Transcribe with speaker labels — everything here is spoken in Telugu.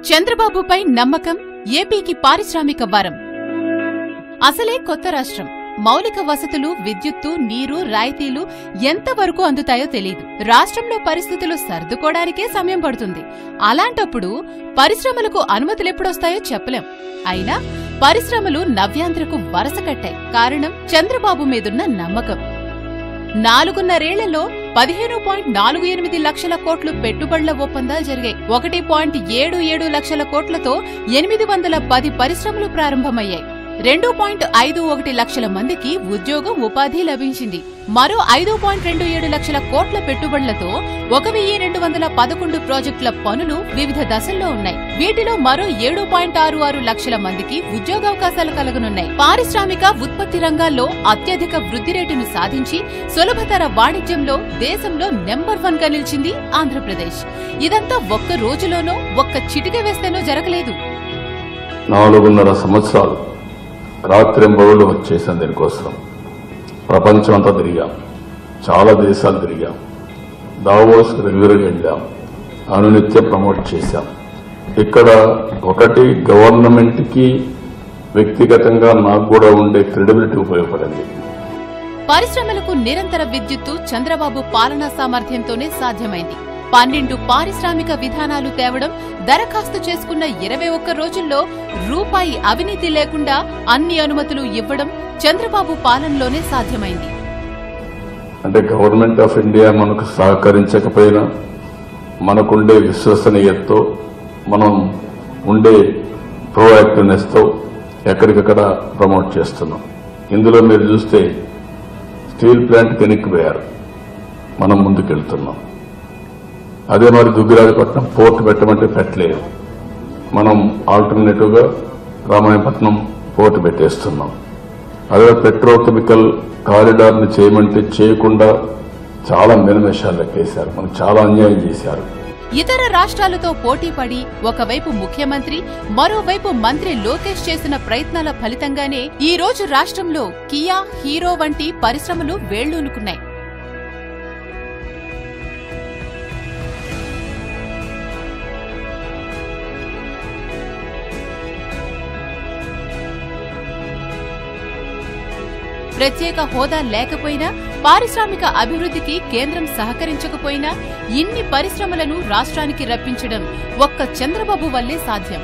Speaker 1: చంద్రబాబుపై నమ్మకం, ఏపీకి పారిశ్రామిక వరం. అసలే కొత్త రాష్ట్రం. మౌలిక వసతులు, విద్యుత్తు, నీరు, రాయితీలు ఎంతవరకు అందుతాయో తెలీదు. రాష్ట్రంలో పరిస్థితులు సర్దుకోవడానికే సమయం పడుతుంది. అలాంటప్పుడు పరిశ్రమలకు అనుమతులెప్పుడొస్తాయో చెప్పలేం. అయినా పరిశ్రమలు నవ్యాంధ్రకు వరస కట్టాయి. కారణం చంద్రబాబు మీదున్న నమ్మకం. 4.5 ఏళ్లలో 15.48 లక్షల కోట్లు పెట్టుబడుల ఒప్పందాలు జరిగాయి. 1.77 లక్షల కోట్లతో 810 పరిశ్రమలు ప్రారంభమయ్యాయి. 2.51 లక్షల మందికి ఉద్యోగం, ఉపాధి లభించింది. మరో 5.27 లక్షల కోట్ల పెట్టుబడులతో 1211 ప్రాజెక్టుల పనులు వివిధ దశల్లో ఉన్నాయి. వీటిలో మరో 7.66 లక్షల మందికి ఉద్యోగావకాశాలు కలగనున్నాయి. పారిశ్రామిక ఉత్పత్తి రంగాల్లో అత్యధిక వృద్ధి రేటును సాధించి సులభతర వాణిజ్యంలో దేశంలో నెంబర్ 1 గా నిలిచింది ఆంధ్రప్రదేశ్. ఇదంతా ఒక్క రోజులోనో, ఒక్క చిటిక వేస్తేనో జరగలేదు.
Speaker 2: 4.5 సంవత్సరాలు రాత్రింబవళ్లు వచ్చేసాం. దీనికోసం ప్రపంచం అంతా తిరిగాం, చాలా దేశాలు తిరిగాం, దావోస్ రెగ్యులర్గా వెళ్ళాం, అనునిత్యం ప్రమోట్ చేశాం. ఇక్కడ ఒకటి గవర్నమెంట్కి వ్యక్తిగతంగా నాకు కూడా ఉండే క్రెడిబిలిటీ ఉపయోగపడింది.
Speaker 1: పరిశ్రమలకు నిరంతర విద్యుత్తు చంద్రబాబు పాలనా సామర్థ్యంతోనే సాధ్యమైంది. 12 పారిశ్రామిక విధానాలు తేవడం, దరఖాస్తు చేసుకున్న 21 రోజుల్లో రూపాయి అవినీతి లేకుండా అన్ని అనుమతులు ఇవ్వడం చంద్రబాబు పాలనలోనే సాధ్యమైంది.
Speaker 2: అంటే గవర్నమెంట్ ఆఫ్ ఇండియా మనకు సహకరించకపోయినా మనకుండే విశ్వసనీయతతో, మనం ఉండే ప్రోయాక్టివ్నెస్ తో ఎక్కడికక్కడ ప్రమోట్ చేస్తున్నాం. ఇందులో మీరు చూస్తే స్టీల్ ప్లాంట్ వెనక్కిపోయారు, మనం ముందుకెళ్తున్నాం. అదే మరి దుగ్గిరాజపట్నం పోర్ట్ పెట్టమంటే పెట్టలేదు, మనం ఆల్టర్నేటివ్ గా రామాయపట్నం పోర్ట్ పెట్టేస్తున్నాం. అదే పెట్రోకెమికల్ కారిడార్ ని చేయమంటే చేయకుండా చాలా మినమేషాలు లెక్కేశారు, మనకు చాలా అన్యాయం చేశారు.
Speaker 1: ఇతర రాష్ట్రాలతో పోటీపడి ఒకవైపు ముఖ్యమంత్రి, మరోవైపు మంత్రి లోకేష్ చేసిన ప్రయత్నాల ఫలితంగానే ఈ రోజు రాష్ట్రంలో కియా, హీరో వంటి పరిశ్రమలు వేళ్లూనుకున్నాయి. ప్రత్యేక హోదా లేకపోయినా, పారిశ్రామిక అభివృద్ధికి కేంద్రం సహకరించకపోయినా ఇన్ని పరిశ్రమలను రాష్ట్రానికి రప్పించడం ఒక్క చంద్రబాబు వల్లే సాధ్యం.